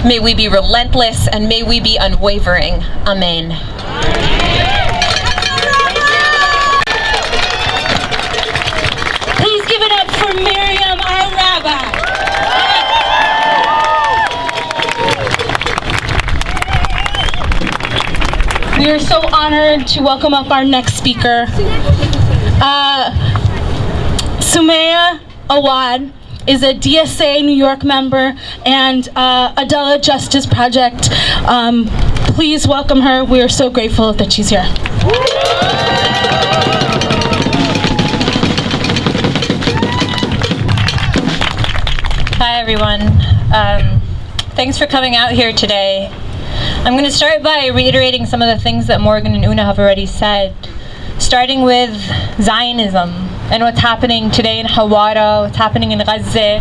May we be relentless, and may we be unwavering. Amen. Please give it up for Miriam, our rabbi. We are so honored to welcome up our next speaker. Sumaya Awad is a DSA New York member and Adela Justice Project. Please welcome her. We are so grateful that she's here. Hi everyone. Thanks for coming out here today. I'm going to start by reiterating some of the things that Morgan and Una have already said, starting with Zionism and what's happening today in Hawara, what's happening in Gaza,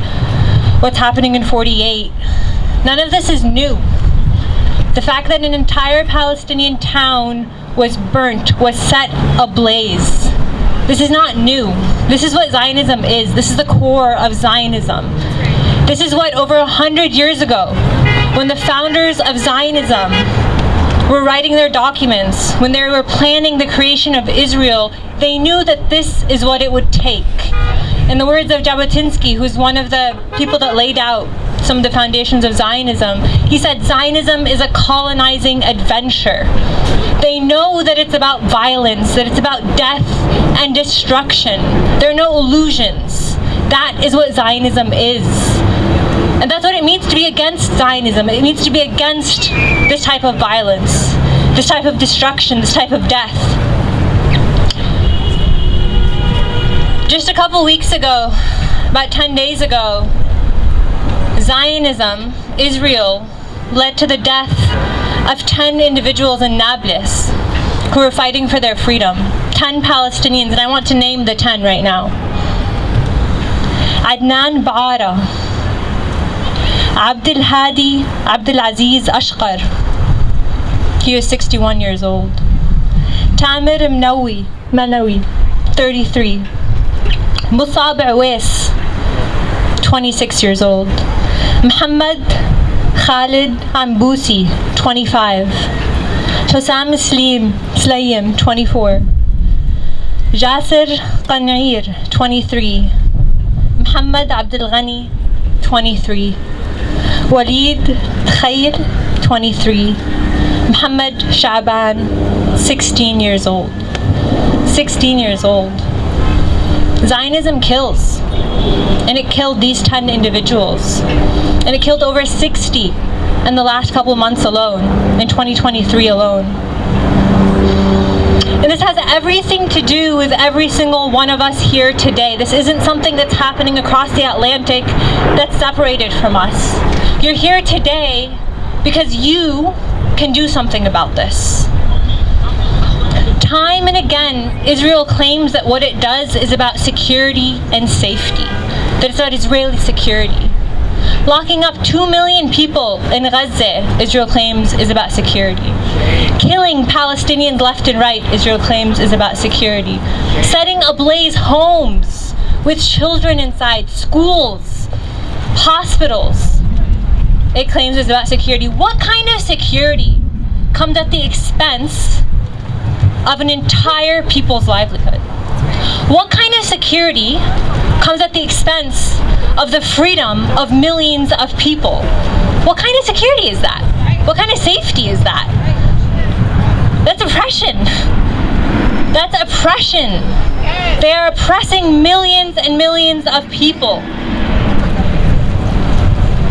what's happening in 48. None of this is new. The fact that an entire Palestinian town was burnt, was set ablaze. This is not new. This is what Zionism is. This is the core of Zionism. This is what over 100 years ago, when the founders of Zionism were writing their documents, when they were planning the creation of Israel, they knew that this is what it would take. In the words of Jabotinsky, who's one of the people that laid out some of the foundations of Zionism, he said, Zionism is a colonizing adventure. They know that it's about violence, that it's about death and destruction. There are no illusions. That is what Zionism is. And that's what it means to be against Zionism. It means to be against this type of violence, this type of destruction, this type of death. Just a couple weeks ago, about 10 days ago, Zionism, Israel, led to the death of 10 individuals in Nablus who were fighting for their freedom. 10 Palestinians, and I want to name the 10 right now. Adnan Baara, Abdul Hadi Abdul Aziz Ashqar, he was 61 years old. Tamir Manawi, 33. Musab Awais, 26 years old. Muhammad Khalid Ambusi, 25. Hussam Slayim, 24. Jasir Qanair, 23. Muhammad Abdul Ghani, 23. Walid Khair, 23. Muhammad Shaban, 16 years old. 16 years old. Zionism kills. And it killed these 10 individuals. And it killed over 60 in the last couple months alone, in 2023 alone. And this has everything to do with every single one of us here today. This isn't something that's happening across the Atlantic that's separated from us. You're here today because you can do something about this. Time and again, Israel claims that what it does is about security and safety, that it's about Israeli security. Locking up 2 million people in Gaza, Israel claims, is about security. Killing Palestinians left and right, Israel claims, is about security. Setting ablaze homes with children inside, schools, hospitals, it claims is about security. What kind of security comes at the expense of an entire people's livelihood? What kind of security comes at the expense of the freedom of millions of people? What kind of security is that? What kind of safety is that? That's oppression. That's oppression. They are oppressing millions and millions of people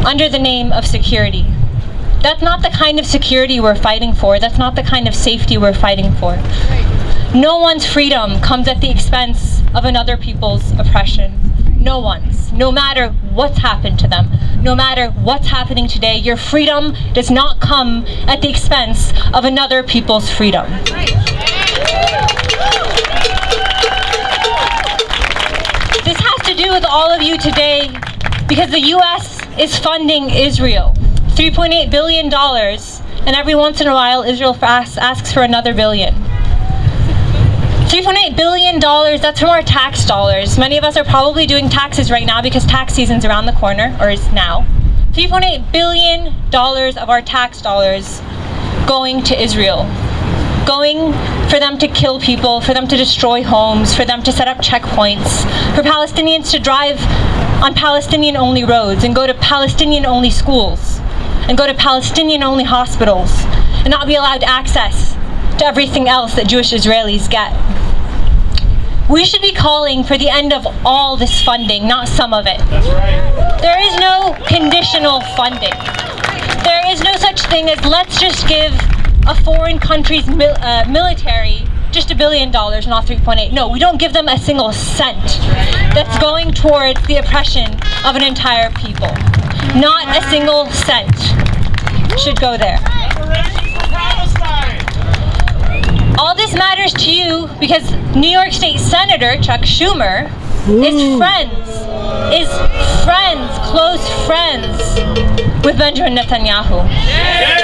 under the name of security. That's not the kind of security we're fighting for. That's not the kind of safety we're fighting for. No one's freedom comes at the expense of another people's oppression. No one's. No matter what's happened to them, no matter what's happening today, your freedom does not come at the expense of another people's freedom. This has to do with all of you today because the U.S. is funding Israel. $3.8 billion, and every once in a while Israel asks for another billion. $3.8 billion, that's from our tax dollars. Many of us are probably doing taxes right now because tax season's around the corner, or is now. $3.8 billion of our tax dollars going to Israel. Going for them to kill people, for them to destroy homes, for them to set up checkpoints, for Palestinians to drive on Palestinian-only roads and go to Palestinian-only schools and go to Palestinian-only hospitals and not be allowed access to everything else that Jewish Israelis get. We should be calling for the end of all this funding, not some of it. That's right. There is no conditional funding. There is no such thing as let's just give a foreign country's military just $1 billion, not 3.8. No, we don't give them a single cent that's going towards the oppression of an entire people. Not a single cent should go there. All this matters to you because New York State Senator Chuck Schumer is close friends with Benjamin Netanyahu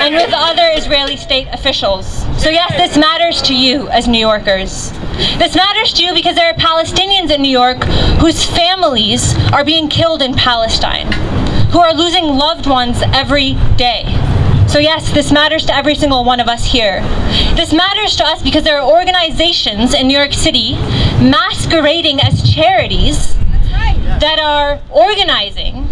and with other Israeli state officials. So yes, this matters to you as New Yorkers. This matters to you because there are Palestinians in New York whose families are being killed in Palestine, who are losing loved ones every day. So yes, this matters to every single one of us here. This matters to us because there are organizations in New York City masquerading as charities that are organizing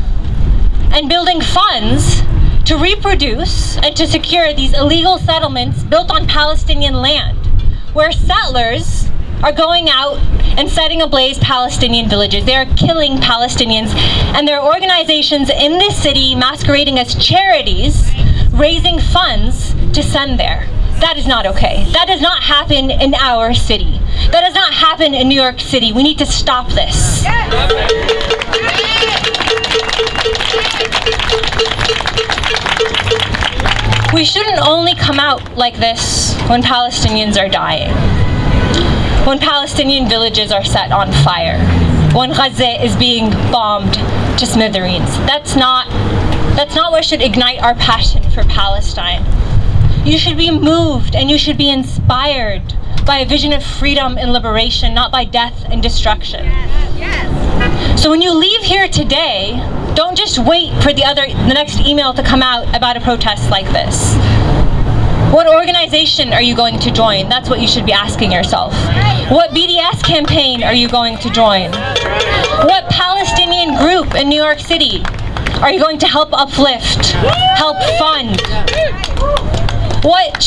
and building funds to reproduce and to secure these illegal settlements built on Palestinian land, where settlers are going out and setting ablaze Palestinian villages. They are killing Palestinians, and there are organizations in this city masquerading as charities raising funds to send there. That is not okay. That does not happen in our city. That does not happen in New York City. We need to stop this. We shouldn't only come out like this when Palestinians are dying, when Palestinian villages are set on fire, when Gaza is being bombed to smithereens. That's not what should ignite our passion for Palestine. You should be moved and you should be inspired by a vision of freedom and liberation, not by death and destruction. Yes. So when you leave here today, don't just wait for the next email to come out about a protest like this. What organization are you going to join? That's what you should be asking yourself. What BDS campaign are you going to join? What Palestinian group in New York City are you going to help uplift, help fund? What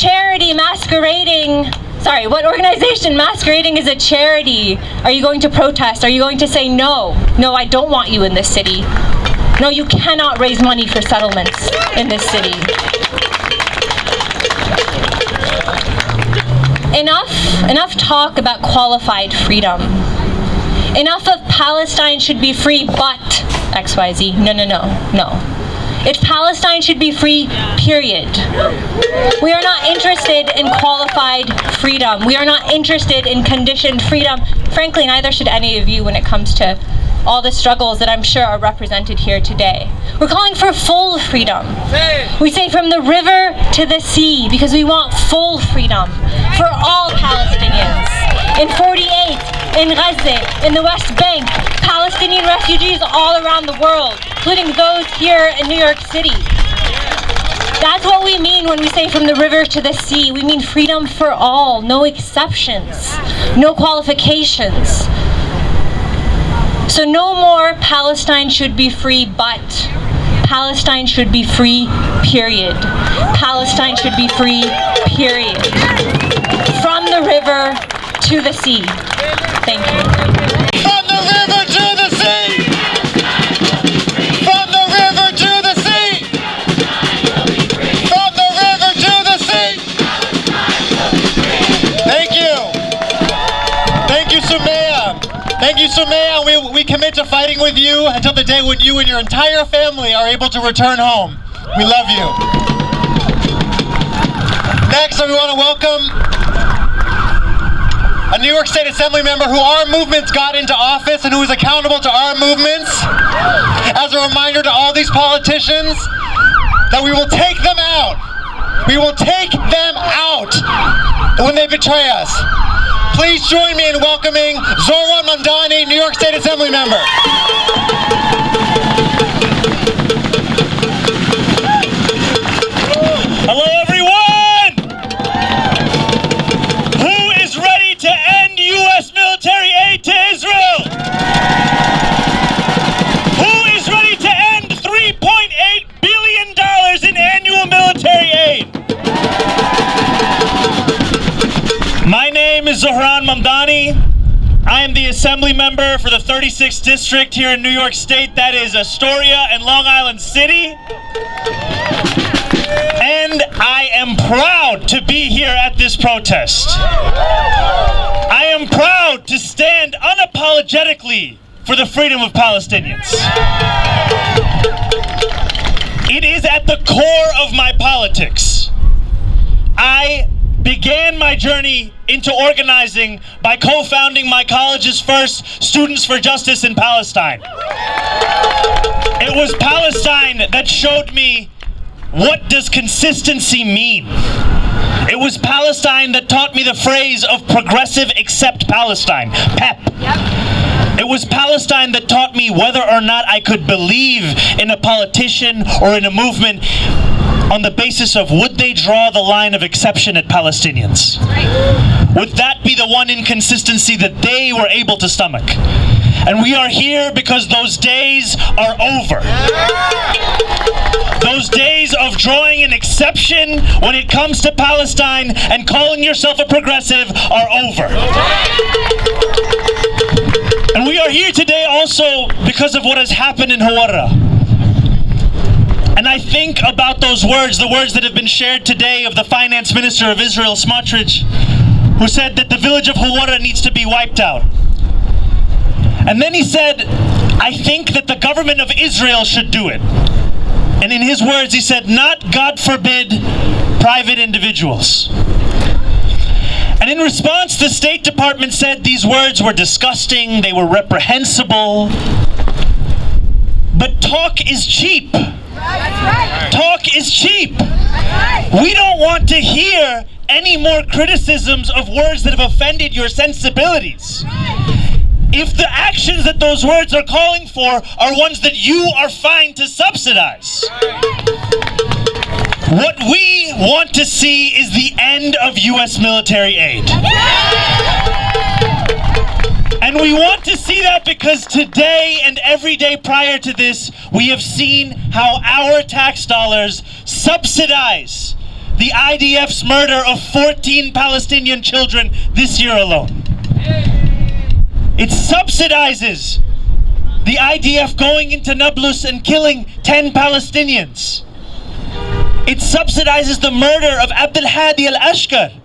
what organization masquerading as a charity are you going to protest? Are you going to say, no, I don't want you in this city. No, you cannot raise money for settlements in this city. Enough talk about qualified freedom. Enough of Palestine should be free, but XYZ. No. It's Palestine should be free, period. We are not interested in qualified freedom. We are not interested in conditioned freedom. Frankly, neither should any of you when it comes to all the struggles that I'm sure are represented here today. We're calling for full freedom. We say from the river to the sea because we want full freedom for all Palestinians. In 48, in Gaza, in the West Bank, Palestinian refugees all around the world, including those here in New York City. That's what we mean when we say from the river to the sea. We mean freedom for all, no exceptions, no qualifications. So no more Palestine should be free, but Palestine should be free, period. Palestine should be free, period. From the river to the sea. Thank you. From the river to the sea! From the river to the sea! From the river to the sea! Thank you. Thank you, Sumaya. Thank you, Sumaya. We commit to fighting with you until the day when you and your entire family are able to return home. We love you. Next, we want to welcome a New York State Assembly member who our movements got into office and who is accountable to our movements. As a reminder to all these politicians that we will take them out. We will take them out when they betray us. Please join me in welcoming Zohran Mamdani, New York State Assembly member. Mamdani. I am the assembly member for the 36th district here in New York State. That is Astoria and Long Island City. And I am proud to be here at this protest. I am proud to stand unapologetically for the freedom of Palestinians. It is at the core of my politics. I began my journey into organizing by co-founding my college's first Students for Justice in Palestine. It was Palestine that showed me what does consistency mean. It was Palestine that taught me the phrase of progressive accept Palestine, PEP. It was Palestine that taught me whether or not I could believe in a politician or in a movement on the basis of would they draw the line of exception at Palestinians? Would that be the one inconsistency that they were able to stomach? And we are here because those days are over. Those days of drawing an exception when it comes to Palestine and calling yourself a progressive are over. And we are here today also because of what has happened in Hawara. And I think about those words, the words that have been shared today of the finance minister of Israel, Smotrich, who said that the village of Hawara needs to be wiped out. And then he said, I think that the government of Israel should do it. And in his words, he said, not, God forbid, private individuals. And in response, the State Department said these words were disgusting, they were reprehensible. But talk is cheap. Talk is cheap. We don't want to hear any more criticisms of words that have offended your sensibilities. If the actions that those words are calling for are ones that you are fine to subsidize. What we want to see is the end of U.S. military aid. And we want to see that because today and every day prior to this, we have seen how our tax dollars subsidize the IDF's murder of 14 Palestinian children this year alone. It subsidizes the IDF going into Nablus and killing 10 Palestinians. It subsidizes the murder of Abdel Hadi al-Ashkar,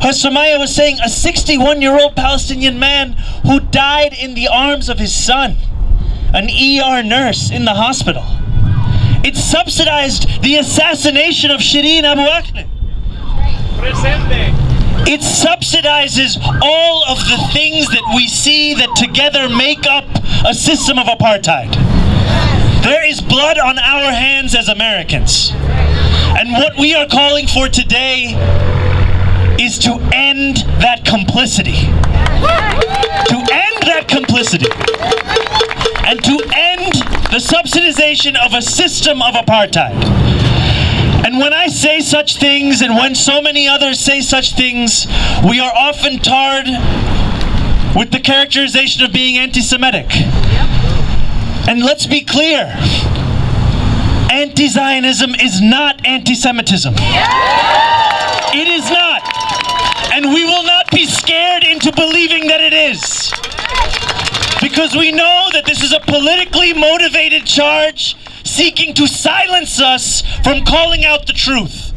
as Sumaya was saying, a 61-year-old Palestinian man who died in the arms of his son, an ER nurse in the hospital. It subsidized the assassination of Shireen Abu Akleh. It subsidizes all of the things that we see that together make up a system of apartheid. There is blood on our hands as Americans. And what we are calling for today is to end that complicity. To end that complicity. And to end the subsidization of a system of apartheid. And when I say such things, and when so many others say such things, we are often tarred with the characterization of being anti-Semitic. And let's be clear, anti-Zionism is not anti-Semitism. It is not. And we will not be scared into believing that it is. Because we know that this is a politically motivated charge seeking to silence us from calling out the truth.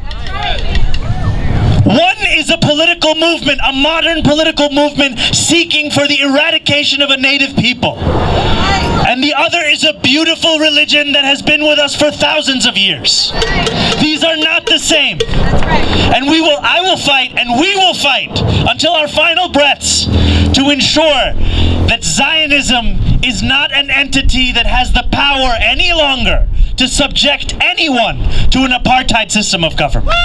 One is a political movement, a modern political movement seeking for the eradication of a native people. And the other is a beautiful religion that has been with us for thousands of years. These are not the same. And I will fight, and we will fight until our final breaths to ensure that Zionism is not an entity that has the power any longer to subject anyone to an apartheid system of government.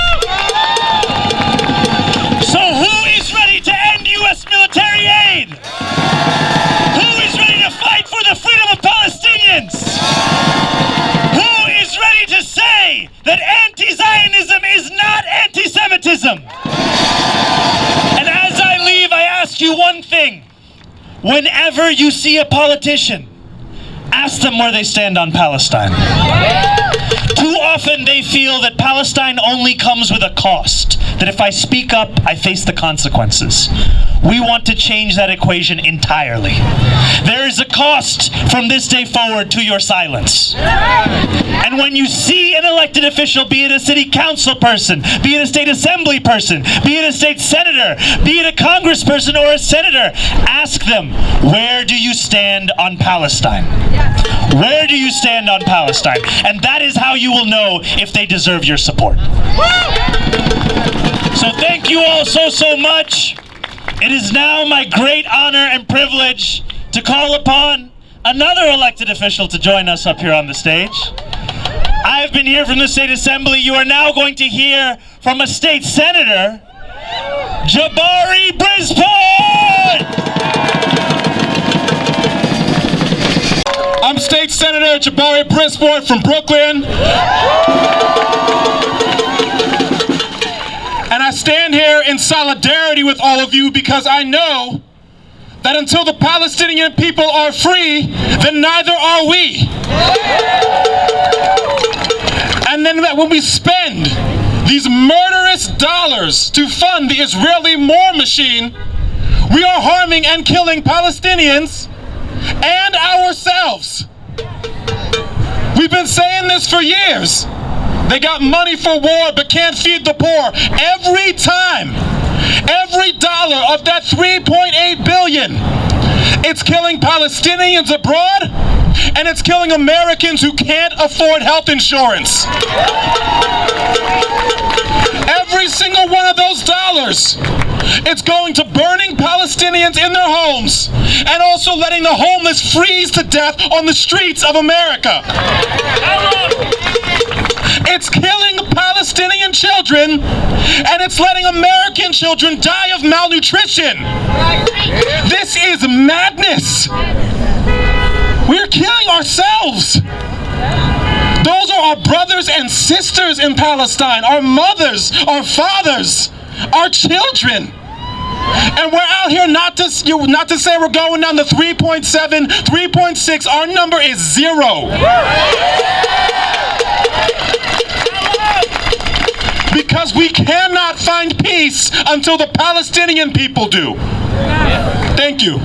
So who is ready to end U.S. military aid? Who is ready to fight for the freedom of Palestinians? Who is ready to say that anti-Zionism is not anti-Semitism? And as I leave, I ask you one thing. Whenever you see a politician, ask them where they stand on Palestine. Too often they feel that Palestine only comes with a cost. that if I speak up, I face the consequences. We want to change that equation entirely. There is a cost from this day forward to your silence. And when you see an elected official, be it a city council person, be it a state assembly person, be it a state senator, be it a congressperson or a senator, ask them, where do you stand on Palestine? Where do you stand on Palestine? And that is how you will know if they deserve your support. So thank you all so much. It is now my great honor and privilege to call upon another elected official to join us up here on the stage. I have been here from the State Assembly. You are now going to hear from a state senator, Jabari Brisport! I'm State Senator Jabari Brisport from Brooklyn. And I stand here in solidarity with all of you because I know that until the Palestinian people are free, then neither are we. And then when we spend these murderous dollars to fund the Israeli war machine, we are harming and killing Palestinians and ourselves. We've been saying this for years. They got money for war but can't feed the poor. Every time, every dollar of that $3.8 billion, it's killing Palestinians abroad and it's killing Americans who can't afford health insurance. Every single one of those dollars, it's going to burning Palestinians in their homes and also letting the homeless freeze to death on the streets of America. It's killing Palestinian children and it's letting American children die of malnutrition. This is madness. We're killing ourselves. Those are our brothers and sisters in Palestine, our mothers, our fathers, our children. And we're out here not to say we're going down to 3.7, 3.6. Our number is 0. Because we cannot find peace until the Palestinian people do. Thank you.